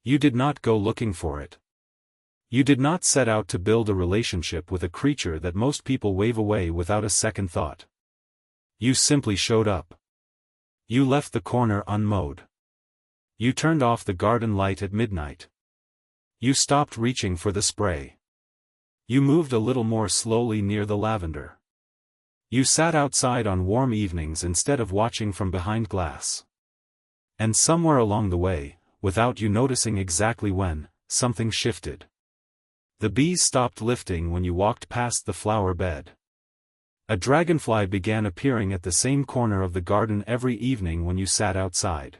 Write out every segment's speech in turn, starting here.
You did not go looking for it. You did not set out to build a relationship with a creature that most people wave away without a second thought. You simply showed up. You left the corner unmowed. You turned off the garden light at midnight. You stopped reaching for the spray. You moved a little more slowly near the lavender. You sat outside on warm evenings instead of watching from behind glass. And somewhere along the way, without you noticing exactly when, something shifted. The bees stopped lifting when you walked past the flower bed. A dragonfly began appearing at the same corner of the garden every evening when you sat outside.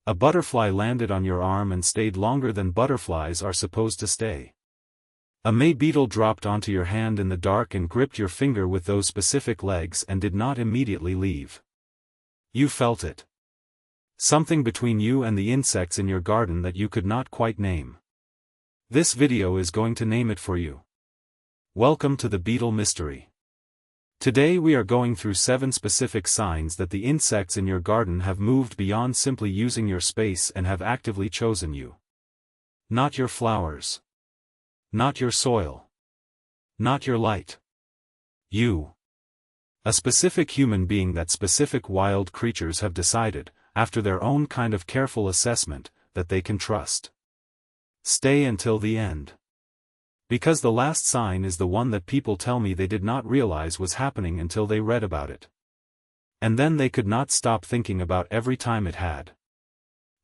A butterfly landed on your arm and stayed longer than butterflies are supposed to stay. A May beetle dropped onto your hand in the dark and gripped your finger with those specific legs and did not immediately leave. You felt it. Something between you and the insects in your garden that you could not quite name. This video is going to name it for you. Welcome to the beetle mystery. Today we are going through 7 specific signs that the insects in your garden have moved beyond simply using your space and have actively chosen you. Not your flowers. Not your soil. Not your light. You. A specific human being that specific wild creatures have decided, after their own kind of careful assessment, that they can trust. Stay until the end. Because the last sign is the one that people tell me they did not realize was happening until they read about it. And then they could not stop thinking about every time it had.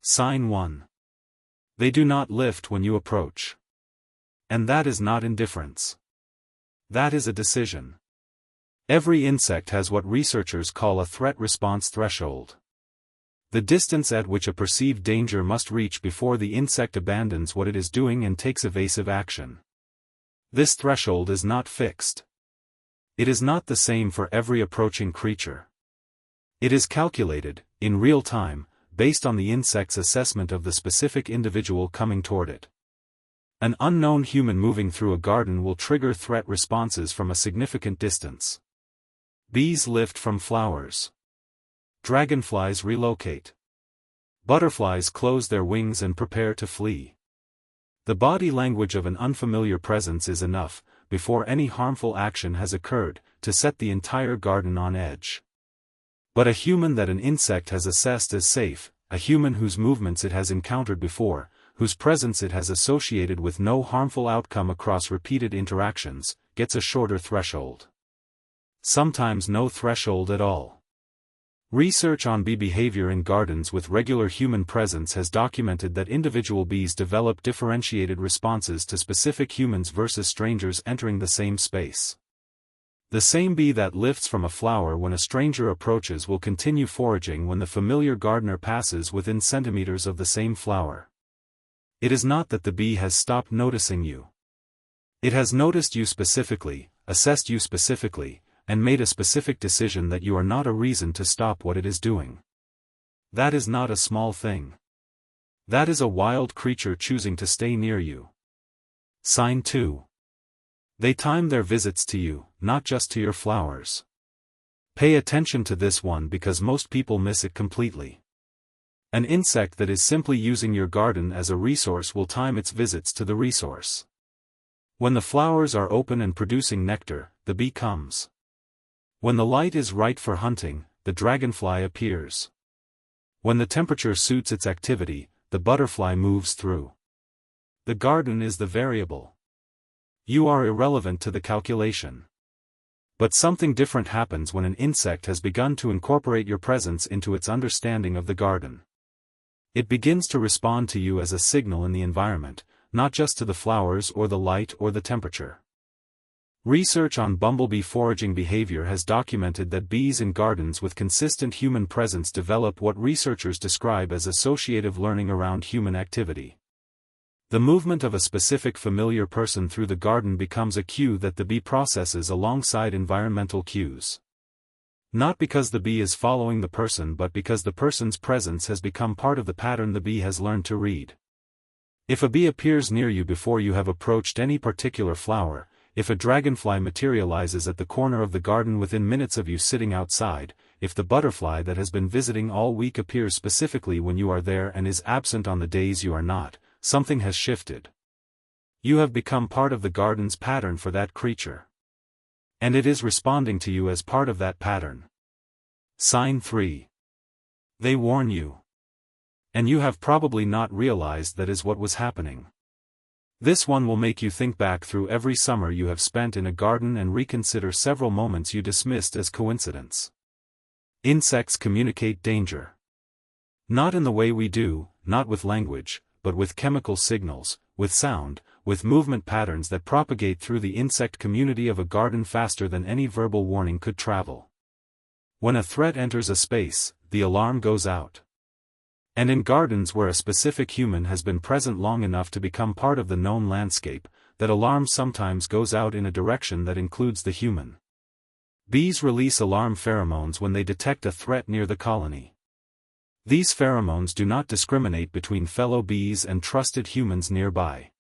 Sign 1. They do not lift when you approach. And that is not indifference. That is a decision. Every insect has what researchers call a threat response threshold. The distance at which a perceived danger must reach before the insect abandons what it is doing and takes evasive action. This threshold is not fixed. It is not the same for every approaching creature. It is calculated, in real time, based on the insect's assessment of the specific individual coming toward it. An unknown human moving through a garden will trigger threat responses from a significant distance. Bees lift from flowers. Dragonflies relocate. Butterflies close their wings and prepare to flee. The body language of an unfamiliar presence is enough, before any harmful action has occurred, to set the entire garden on edge. But a human that an insect has assessed as safe, a human whose movements it has encountered before, whose presence it has associated with no harmful outcome across repeated interactions, gets a shorter threshold. Sometimes no threshold at all. Research on bee behavior in gardens with regular human presence has documented that individual bees develop differentiated responses to specific humans versus strangers entering the same space. The same bee that lifts from a flower when a stranger approaches will continue foraging when the familiar gardener passes within centimeters of the same flower. It is not that the bee has stopped noticing you. It has noticed you specifically, assessed you specifically, and made a specific decision that you are not a reason to stop what it is doing. That is not a small thing. That is a wild creature choosing to stay near you. Sign 2. They time their visits to you, not just to your flowers. Pay attention to this one because most people miss it completely. An insect that is simply using your garden as a resource will time its visits to the resource. When the flowers are open and producing nectar, the bee comes. When the light is right for hunting, the dragonfly appears. When the temperature suits its activity, the butterfly moves through. The garden is the variable. You are irrelevant to the calculation. But something different happens when an insect has begun to incorporate your presence into its understanding of the garden. It begins to respond to you as a signal in the environment, not just to the flowers or the light or the temperature. Research on bumblebee foraging behavior has documented that bees in gardens with consistent human presence develop what researchers describe as associative learning around human activity. The movement of a specific familiar person through the garden becomes a cue that the bee processes alongside environmental cues. Not because the bee is following the person but because the person's presence has become part of the pattern the bee has learned to read. If a bee appears near you before you have approached any particular flower, if a dragonfly materializes at the corner of the garden within minutes of you sitting outside, if the butterfly that has been visiting all week appears specifically when you are there and is absent on the days you are not, something has shifted. You have become part of the garden's pattern for that creature. And it is responding to you as part of that pattern. Sign 3. They warn you. And you have probably not realized that is what was happening. This one will make you think back through every summer you have spent in a garden and reconsider several moments you dismissed as coincidence. Insects communicate danger. Not in the way we do, not with language, but with chemical signals, with sound, with movement patterns that propagate through the insect community of a garden faster than any verbal warning could travel. When a threat enters a space, the alarm goes out. And in gardens where a specific human has been present long enough to become part of the known landscape, that alarm sometimes goes out in a direction that includes the human. Bees release alarm pheromones when they detect a threat near the colony. These pheromones do not discriminate between fellow bees and trusted humans nearby.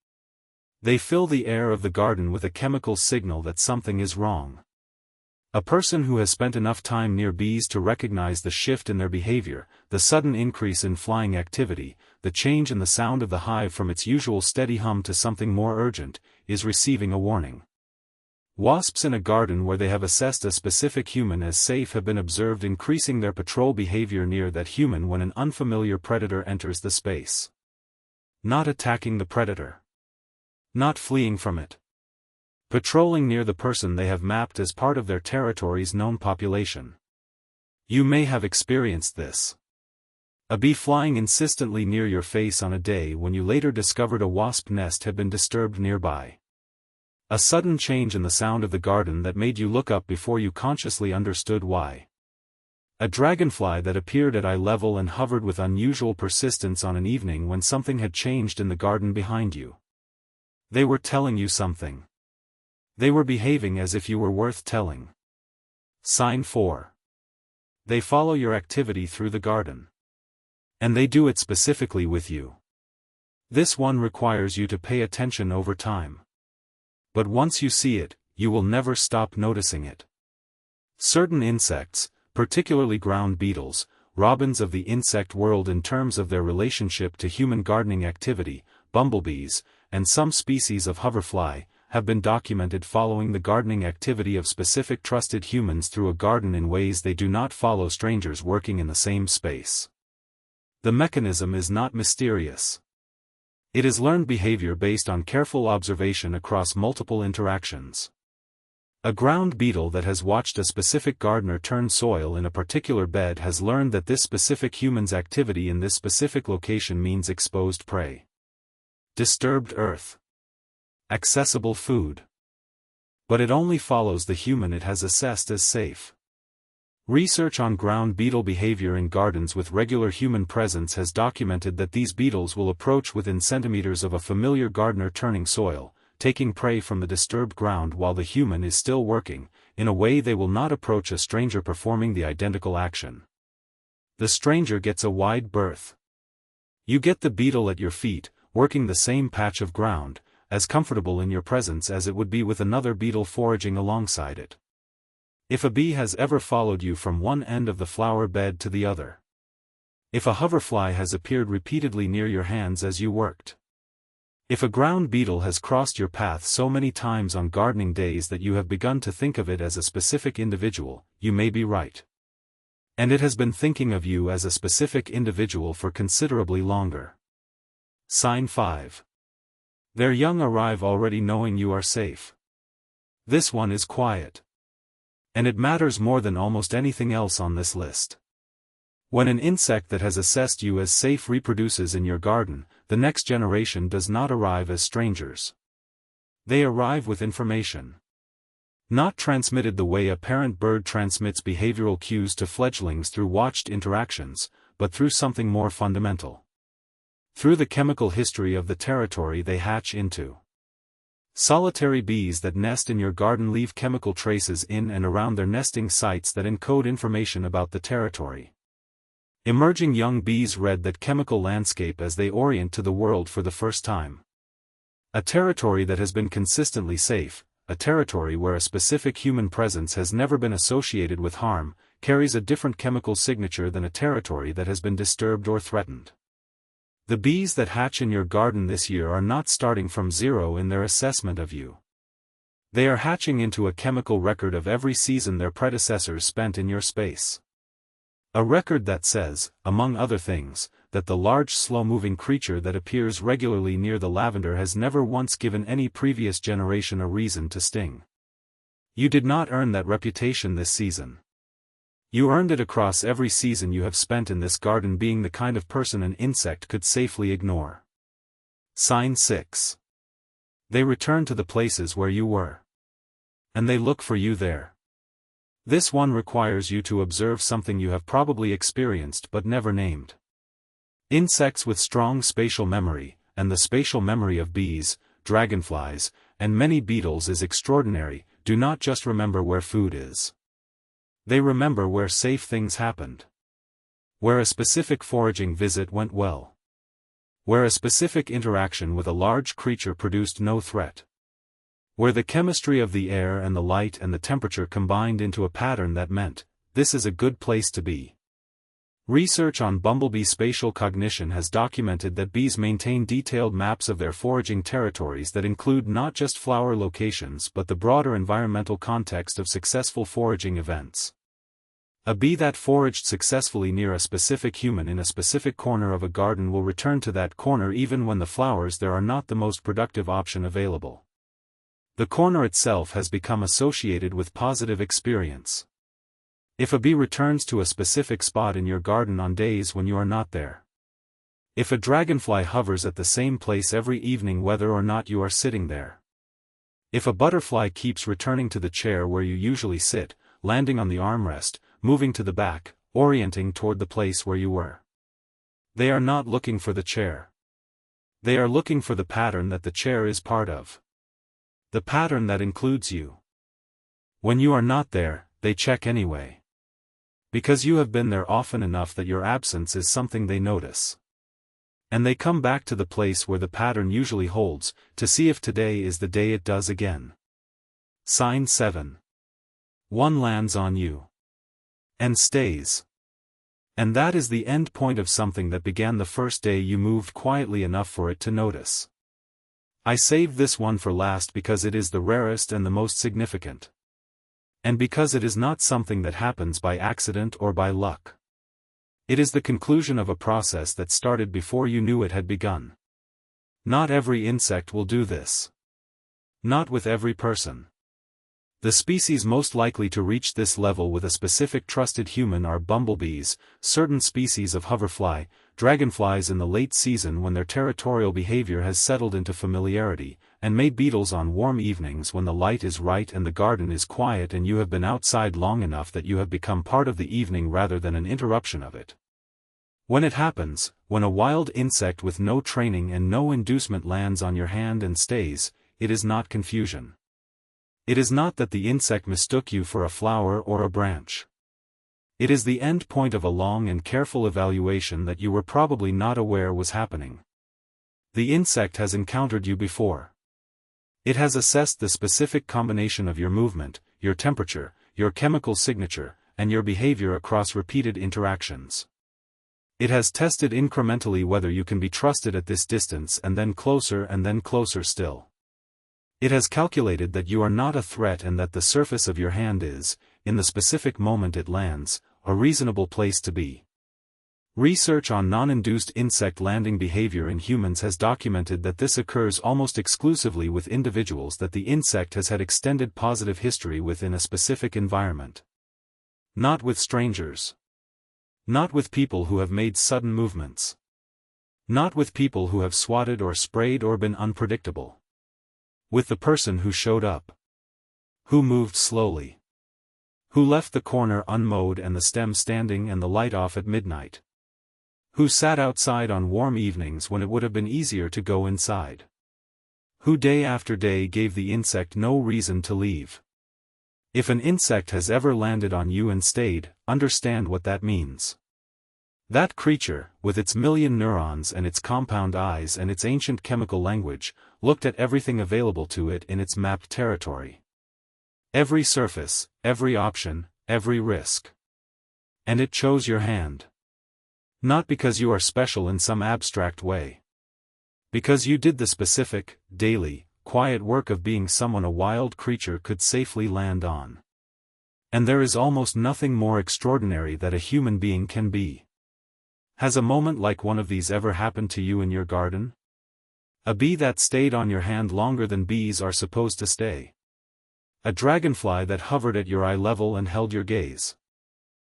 They fill the air of the garden with a chemical signal that something is wrong. A person who has spent enough time near bees to recognize the shift in their behavior, the sudden increase in flying activity, the change in the sound of the hive from its usual steady hum to something more urgent, is receiving a warning. Wasps in a garden where they have assessed a specific human as safe have been observed increasing their patrol behavior near that human when an unfamiliar predator enters the space. Not attacking the predator. Not fleeing from it. Patrolling near the person they have mapped as part of their territory's known population. You may have experienced this. A bee flying insistently near your face on a day when you later discovered a wasp nest had been disturbed nearby. A sudden change in the sound of the garden that made you look up before you consciously understood why. A dragonfly that appeared at eye level and hovered with unusual persistence on an evening when something had changed in the garden behind you. They were telling you something. They were behaving as if you were worth telling. Sign 4. They follow your activity through the garden. And they do it specifically with you. This one requires you to pay attention over time. But once you see it, you will never stop noticing it. Certain insects, particularly ground beetles, robins of the insect world in terms of their relationship to human gardening activity, bumblebees, and some species of hoverfly, have been documented following the gardening activity of specific trusted humans through a garden in ways they do not follow strangers working in the same space. The mechanism is not mysterious. It is learned behavior based on careful observation across multiple interactions. A ground beetle that has watched a specific gardener turn soil in a particular bed has learned that this specific human's activity in this specific location means exposed prey. Disturbed earth. Accessible food. But it only follows the human it has assessed as safe. Research on ground beetle behavior in gardens with regular human presence has documented that these beetles will approach within centimeters of a familiar gardener turning soil, taking prey from the disturbed ground while the human is still working, in a way they will not approach a stranger performing the identical action. The stranger gets a wide berth. You get the beetle at your feet, working the same patch of ground, as comfortable in your presence as it would be with another beetle foraging alongside it. If a bee has ever followed you from one end of the flower bed to the other. If a hoverfly has appeared repeatedly near your hands as you worked. If a ground beetle has crossed your path so many times on gardening days that you have begun to think of it as a specific individual, you may be right. And it has been thinking of you as a specific individual for considerably longer. Sign 5. Their young arrive already knowing you are safe. This one is quiet. And it matters more than almost anything else on this list. When an insect that has assessed you as safe reproduces in your garden, the next generation does not arrive as strangers. They arrive with information. Not transmitted the way a parent bird transmits behavioral cues to fledglings through watched interactions, but through something more fundamental. Through the chemical history of the territory they hatch into. Solitary bees that nest in your garden leave chemical traces in and around their nesting sites that encode information about the territory. Emerging young bees read that chemical landscape as they orient to the world for the first time. A territory that has been consistently safe, a territory where a specific human presence has never been associated with harm, carries a different chemical signature than a territory that has been disturbed or threatened. The bees that hatch in your garden this year are not starting from zero in their assessment of you. They are hatching into a chemical record of every season their predecessors spent in your space. A record that says, among other things, that the large slow-moving creature that appears regularly near the lavender has never once given any previous generation a reason to sting. You did not earn that reputation this season. You earned it across every season you have spent in this garden being the kind of person an insect could safely ignore. Sign 6. They return to the places where you were. And they look for you there. This one requires you to observe something you have probably experienced but never named. Insects with strong spatial memory, and the spatial memory of bees, dragonflies, and many beetles is extraordinary, do not just remember where food is. They remember where safe things happened. Where a specific foraging visit went well. Where a specific interaction with a large creature produced no threat. Where the chemistry of the air and the light and the temperature combined into a pattern that meant, this is a good place to be. Research on bumblebee spatial cognition has documented that bees maintain detailed maps of their foraging territories that include not just flower locations but the broader environmental context of successful foraging events. A bee that foraged successfully near a specific human in a specific corner of a garden will return to that corner even when the flowers there are not the most productive option available. The corner itself has become associated with positive experience. If a bee returns to a specific spot in your garden on days when you are not there. If a dragonfly hovers at the same place every evening whether or not you are sitting there. If a butterfly keeps returning to the chair where you usually sit, landing on the armrest, moving to the back, orienting toward the place where you were. They are not looking for the chair. They are looking for the pattern that the chair is part of. The pattern that includes you. When you are not there, they check anyway. Because you have been there often enough that your absence is something they notice. And they come back to the place where the pattern usually holds, to see if today is the day it does again. Sign 7. One lands on you. And stays. And that is the end point of something that began the first day you moved quietly enough for it to notice. I saved this one for last because it is the rarest and the most significant. And because it is not something that happens by accident or by luck. It is the conclusion of a process that started before you knew it had begun. Not every insect will do this. Not with every person. The species most likely to reach this level with a specific trusted human are bumblebees, certain species of hoverfly, dragonflies in the late season when their territorial behavior has settled into familiarity, and may beetles on warm evenings when the light is right and the garden is quiet and you have been outside long enough that you have become part of the evening rather than an interruption of it. When it happens, when a wild insect with no training and no inducement lands on your hand and stays, it is not confusion. It is not that the insect mistook you for a flower or a branch. It is the end point of a long and careful evaluation that you were probably not aware was happening. The insect has encountered you before. It has assessed the specific combination of your movement, your temperature, your chemical signature, and your behavior across repeated interactions. It has tested incrementally whether you can be trusted at this distance and then closer still. It has calculated that you are not a threat and that the surface of your hand is, in the specific moment it lands, a reasonable place to be. Research on non-induced insect landing behavior in humans has documented that this occurs almost exclusively with individuals that the insect has had extended positive history with in a specific environment. Not with strangers. Not with people who have made sudden movements. Not with people who have swatted or sprayed or been unpredictable. With the person who showed up. Who moved slowly. Who left the corner unmowed and the stem standing and the light off at midnight. Who sat outside on warm evenings when it would have been easier to go inside. Who day after day gave the insect no reason to leave. If an insect has ever landed on you and stayed, understand what that means. That creature, with its million neurons and its compound eyes and its ancient chemical language, looked at everything available to it in its mapped territory. Every surface, every option, every risk. And it chose your hand. Not because you are special in some abstract way. Because you did the specific, daily, quiet work of being someone a wild creature could safely land on. And there is almost nothing more extraordinary that a human being can be. Has a moment like one of these ever happened to you in your garden? A bee that stayed on your hand longer than bees are supposed to stay. A dragonfly that hovered at your eye level and held your gaze.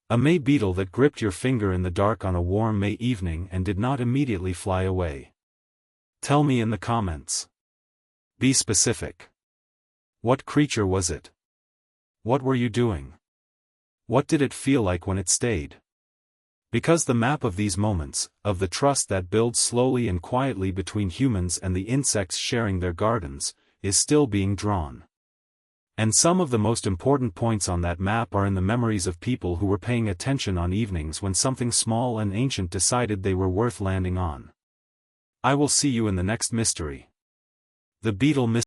A May beetle that gripped your finger in the dark on a warm May evening and did not immediately fly away. Tell me in the comments. Be specific. What creature was it? What were you doing? What did it feel like when it stayed? Because the map of these moments, of the trust that builds slowly and quietly between humans and the insects sharing their gardens, is still being drawn. And some of the most important points on that map are in the memories of people who were paying attention on evenings when something small and ancient decided they were worth landing on. I will see you in the next mystery. The beetle mystery.